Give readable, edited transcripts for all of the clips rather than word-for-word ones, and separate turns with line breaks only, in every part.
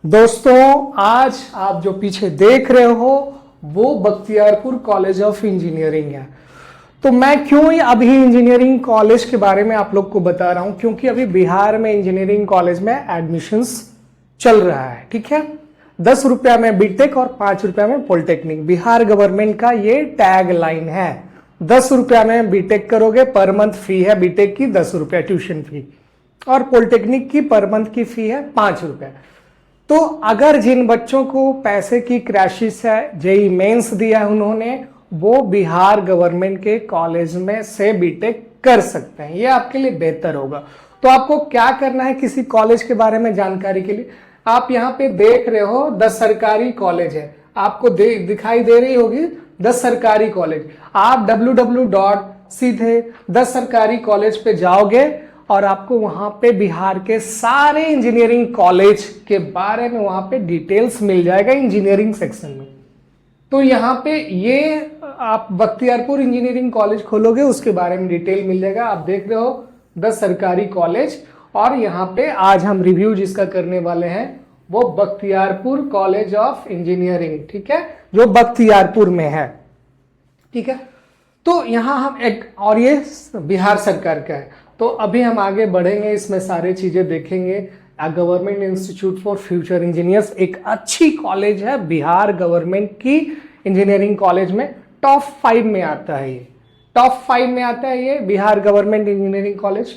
दोस्तों, आज आप जो पीछे देख रहे हो वो बख्तियारपुर कॉलेज ऑफ इंजीनियरिंग है। तो मैं क्यों ही अभी इंजीनियरिंग कॉलेज के बारे में आप लोग को बता रहा हूं, क्योंकि अभी बिहार में इंजीनियरिंग कॉलेज में एडमिशंस चल रहा है। ठीक है, 10 रुपया में बीटेक और 5 रुपया में पॉलिटेक्निक। बिहार गवर्नमेंट का ये टैग लाइन है। 10 रुपया में बीटेक करोगे, पर मंथ फी है बीटेक की 10 रुपया ट्यूशन फी, और पॉलिटेक्निक की पर मंथ की फी है 5 रुपया। तो अगर जिन बच्चों को पैसे की क्राइसिस है, जेई मेंस दिया है उन्होंने, वो बिहार गवर्नमेंट के कॉलेज में से बीटेक कर सकते हैं। ये आपके लिए बेहतर होगा। तो आपको क्या करना है, किसी कॉलेज के बारे में जानकारी के लिए आप यहाँ पे देख रहे हो 10 सरकारी कॉलेज है, आपको दिखाई दे रही होगी 10 सरकारी कॉलेज। आप सीधे 10 सरकारी कॉलेज पे जाओगे और आपको वहां पे बिहार के सारे इंजीनियरिंग कॉलेज के बारे में वहां पे डिटेल्स मिल जाएगा इंजीनियरिंग सेक्शन में। तो यहाँ पे ये आप बख्तियारपुर इंजीनियरिंग कॉलेज खोलोगे, उसके बारे में डिटेल मिल जाएगा। आप देख रहे हो 10 सरकारी कॉलेज, और यहाँ पे आज हम रिव्यू जिसका करने वाले हैं वो बख्तियारपुर कॉलेज ऑफ इंजीनियरिंग, ठीक है, जो बख्तियारपुर में है। ठीक है, तो यहाँ हम एक, और ये बिहार सरकार का है। तो अभी हम आगे बढ़ेंगे, इसमें सारे चीजें देखेंगे। Government institute for future engineers एक अच्छी कॉलेज है, बिहार गवर्नमेंट की इंजीनियरिंग कॉलेज में टॉप 5 में आता है। ये टॉप 5 में आता है, ये बिहार गवर्नमेंट इंजीनियरिंग कॉलेज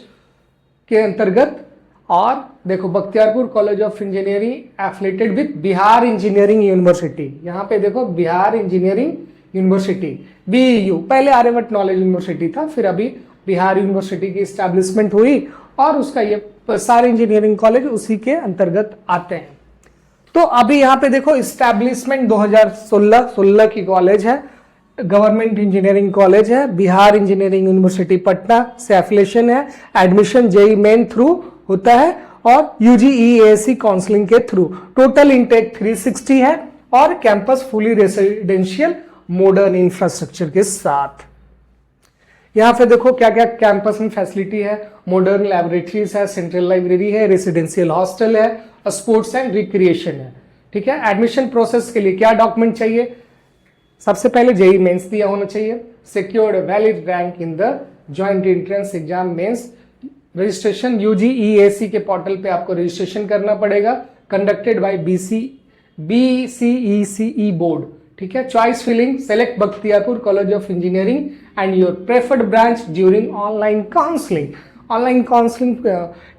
के अंतर्गत। और देखो, Bakhtiyarpur college of engineering affiliated with Bihar engineering university. यहाँ पे देखो, बिहार इंजीनियरिंग यूनिवर्सिटी BEU, पहले आर्यभट्ट नॉलेज यूनिवर्सिटी था, फिर अभी बिहार यूनिवर्सिटी की स्टैब्लिशमेंट हुई, और उसका ये सारे इंजीनियरिंग कॉलेज उसी के अंतर्गत आते हैं। तो अभी यहाँ पे देखो, स्टैब्लिशमेंट 2016 की कॉलेज है, गवर्नमेंट इंजीनियरिंग कॉलेज है, बिहार इंजीनियरिंग यूनिवर्सिटी पटना से एफिलिएशन है। एडमिशन जेई मेन थ्रू होता है और UGEAC काउंसलिंग के थ्रू। टोटल इनटेक 360 है, और campus fully residential modern infrastructure के साथ। यहाँ पे देखो क्या क्या कैंपस में फैसिलिटी है। मॉडर्न लैबोरेटरीज है, सेंट्रल लाइब्रेरी है, रेसिडेंशियल हॉस्टल है, स्पोर्ट्स एंड रिक्रिएशन है। ठीक है, एडमिशन प्रोसेस के लिए क्या डॉक्यूमेंट चाहिए? सबसे पहले जेई मेंस दिया होना चाहिए, secured valid rank in the joint entrance exam mains. Registration UGEAC के पोर्टल पे आपको रजिस्ट्रेशन करना पड़ेगा, कंडक्टेड बाय BCECE बोर्ड। ठीक है, choice filling, select Bakhtiyarpur college of engineering and your preferred branch during online counselling. Online counselling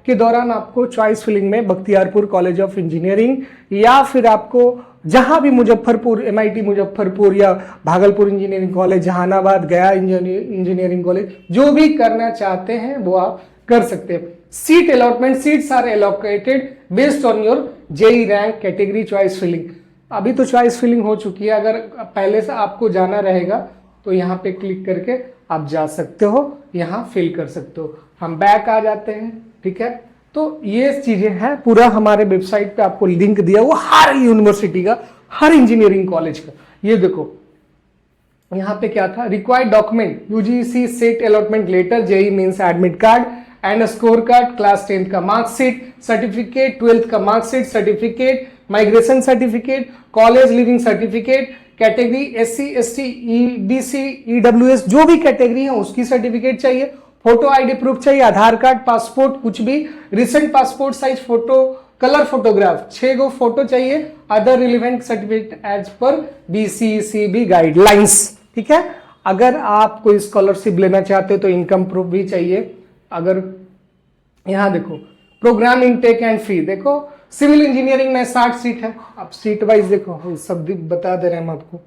के दौरान आपको चॉइस फिलिंग में बख्तियारपुर कॉलेज ऑफ इंजीनियरिंग, या फिर आपको जहां भी मुजफ्फरपुर MIT मुजफ्फरपुर, या भागलपुर इंजीनियरिंग कॉलेज, जहानाबाद, गया इंजीनियरिंग कॉलेज, जो भी करना चाहते हैं वो आप कर सकते हैं। Seat allotment, seats are allocated based on your JEE rank category choice filling. अभी तो चॉइस फिलिंग हो चुकी है, अगर पहले से आपको जाना रहेगा तो यहाँ पे क्लिक करके आप जा सकते हो, यहाँ फिल कर सकते हो। हम बैक आ जाते हैं। ठीक है, तो ये चीजें हैं, पूरा हमारे वेबसाइट पे आपको लिंक दिया हुआ हर यूनिवर्सिटी का, हर इंजीनियरिंग कॉलेज का। ये देखो यहाँ पे क्या था, required document UGC seat allotment letter, JEE means admit card and score card, class 10th का मार्कशीट, सर्टिफिकेट, 12th का marksheet, certificate, migration certificate, college leaving certificate, category SC ST EBC EWS जो भी कैटेगरी है उसकी certificate चाहिए, photo ID proof चाहिए, आधार card, passport, कुछ भी, recent passport size photo, colour photograph 6 गो फोटो चाहिए, other relevant certificate as per BCCB guidelines. ठीक है, अगर आप कोई स्कॉलरशिप लेना चाहते हो तो इनकम प्रूफ भी चाहिए। अगर यहां देखो, प्रोग्राम इनटेक एंड फी, देखो सिविल इंजीनियरिंग में 60 सीट है। अब सीट वाइज देखो, सब बता दे रहे हैं हम आपको।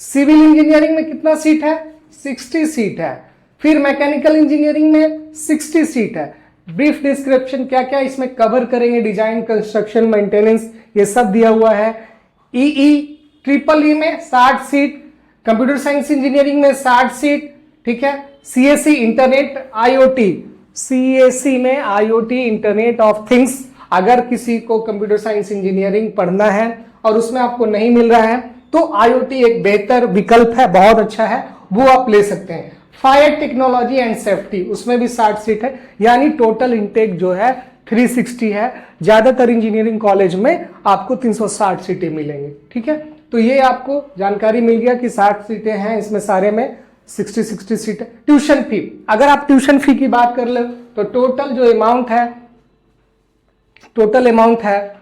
सिविल इंजीनियरिंग में कितना सीट है? 60 सीट है। फिर मैकेनिकल इंजीनियरिंग में 60 सीट है। ब्रीफ डिस्क्रिप्शन क्या क्या इसमें कवर करेंगे, डिजाइन, कंस्ट्रक्शन, मेंटेनेंस, ये सब दिया हुआ है। EE में 60 सीट, कंप्यूटर साइंस इंजीनियरिंग में 60 सीट। ठीक है, CSE इंटरनेट IoT, CSE में IoT इंटरनेट ऑफ थिंग्स। अगर किसी को कंप्यूटर साइंस इंजीनियरिंग पढ़ना है और उसमें आपको नहीं मिल रहा है तो IoT एक बेहतर विकल्प है, बहुत अच्छा है, वो आप ले सकते हैं। फायर टेक्नोलॉजी एंड सेफ्टी, उसमें भी 60 सीट है, यानी टोटल इनटेक जो है 360 है। ज्यादातर इंजीनियरिंग कॉलेज में आपको 360 सीटें मिलेंगी। ठीक है, तो ये आपको जानकारी मिल गया कि 60 सीटें हैं, इसमें सारे में 60 सीटें। ट्यूशन फी, अगर आप ट्यूशन फी की बात कर ले तो टोटल जो अमाउंट है, टोटल अमाउंट है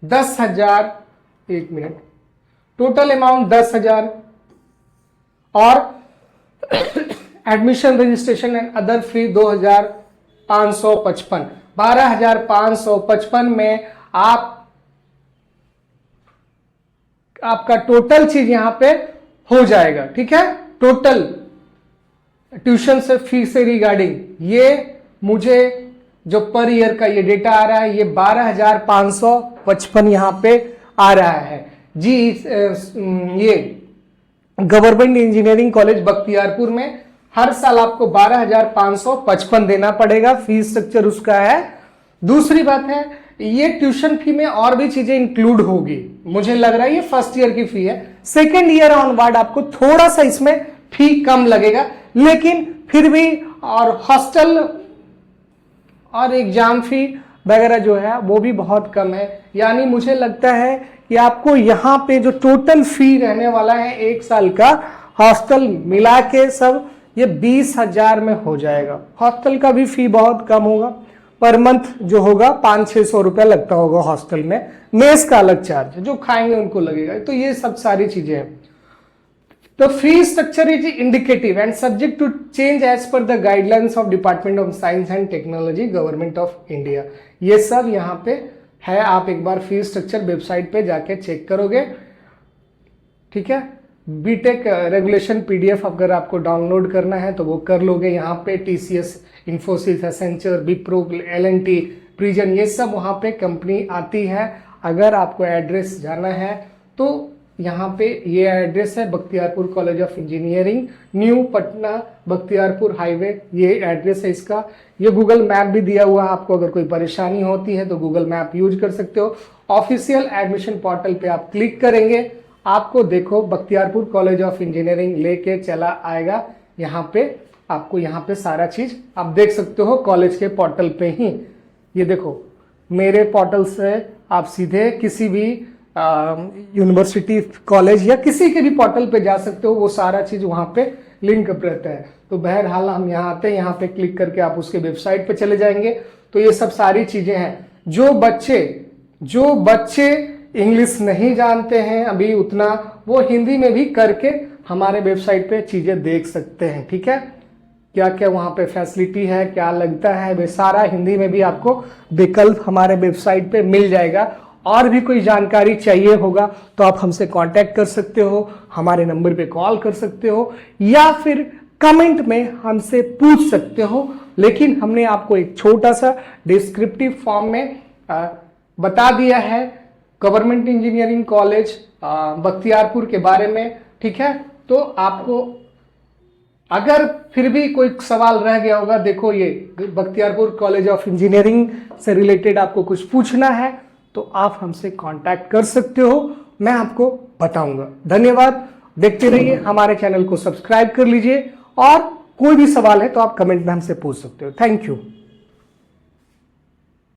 10,000, एक मिनट, टोटल अमाउंट 10,000 और एडमिशन रजिस्ट्रेशन एंड अदर फी 2,555, 12,555 में आपका टोटल चीज यहां पे हो जाएगा। ठीक है, टोटल ट्यूशन से फी से रिगार्डिंग ये मुझे जो पर ईयर का ये डेटा आ रहा है, ये 12,555 यहां पे आ रहा है जी। ये गवर्नमेंट इंजीनियरिंग कॉलेज बख्तियारपुर में हर साल आपको 12,555 देना पड़ेगा, फीस स्ट्रक्चर उसका है। दूसरी बात है, ये ट्यूशन फी में और भी चीजें इंक्लूड होगी। मुझे लग रहा है ये फर्स्ट ईयर की फी है, सेकेंड ईयर ऑनवर्ड आपको थोड़ा सा इसमें फी कम लगेगा, लेकिन फिर भी और हॉस्टल और एग्जाम फी वगैरह जो है वो भी बहुत कम है। यानी मुझे लगता है कि आपको यहाँ पे जो टोटल फी रहने वाला है एक साल का, हॉस्टल मिला के सब ये 20,000 में हो जाएगा। हॉस्टल का भी फी बहुत कम होगा, पर मंथ जो होगा 500-600 रुपया लगता होगा हॉस्टल में। मेस का अलग चार्ज है, जो खाएंगे उनको लगेगा। तो ये सब सारी चीजें हैं। The fee structure is indicative and subject to change as per the guidelines of Department of Science and Technology, Government of India। ये सब यहाँ पे है, आप एक बार फी स्ट्रक्चर वेबसाइट पे जाके चेक करोगे। ठीक है, बीटेक रेगुलेशन पीडीएफ अगर आपको डाउनलोड करना है तो वो कर लोगे। यहाँ पे TCS, Infosys, Accenture, Wipro, LNT, प्रिजन, ये सब वहाँ पे कंपनी आती है। अगर आपको एड्रेस जाना है तो यहाँ पे ये एड्रेस है, Bakhtiyarpur college of engineering, new Patna Bakhtiyarpur highway, ये एड्रेस है इसका। ये गूगल मैप भी दिया हुआ है, आपको अगर कोई परेशानी होती है तो गूगल मैप यूज कर सकते हो। ऑफिशियल एडमिशन पोर्टल पे आप क्लिक करेंगे, आपको देखो बख्तियारपुर कॉलेज ऑफ इंजीनियरिंग लेके चला आएगा। यहाँ पे आपको यहाँ पे सारा चीज आप देख सकते हो कॉलेज के पोर्टल पे ही। ये देखो, मेरे पोर्टल से आप सीधे किसी भी यूनिवर्सिटी, कॉलेज या किसी के भी पोर्टल पे जा सकते हो, वो सारा चीज वहां पे लिंक अप रहता है। तो बहरहाल हम यहाँ आते हैं, यहाँ पे क्लिक करके आप उसके वेबसाइट पे चले जाएंगे। तो ये सब सारी चीजें हैं। जो बच्चे इंग्लिश नहीं जानते हैं अभी उतना, वो हिंदी में भी करके हमारे वेबसाइट पे चीजें देख सकते हैं। ठीक है, क्या क्या वहां पे फैसिलिटी है, क्या लगता है, वे सारा हिंदी में भी आपको विकल्प हमारे वेबसाइट पे मिल जाएगा। और भी कोई जानकारी चाहिए होगा तो आप हमसे कांटेक्ट कर सकते हो, हमारे नंबर पे कॉल कर सकते हो, या फिर कमेंट में हमसे पूछ सकते हो। लेकिन हमने आपको एक छोटा सा डिस्क्रिप्टिव फॉर्म में बता दिया है गवर्नमेंट इंजीनियरिंग कॉलेज बख्तियारपुर के बारे में। ठीक है, तो आपको अगर फिर भी कोई सवाल रह गया होगा, देखो ये बख्तियारपुर कॉलेज ऑफ इंजीनियरिंग से रिलेटेड आपको कुछ पूछना है तो आप हमसे कांटेक्ट कर सकते हो, मैं आपको बताऊंगा। धन्यवाद, देखते रहिए, हमारे चैनल को सब्सक्राइब कर लीजिए, और कोई भी सवाल है तो आप कमेंट में हमसे पूछ सकते हो। Thank you.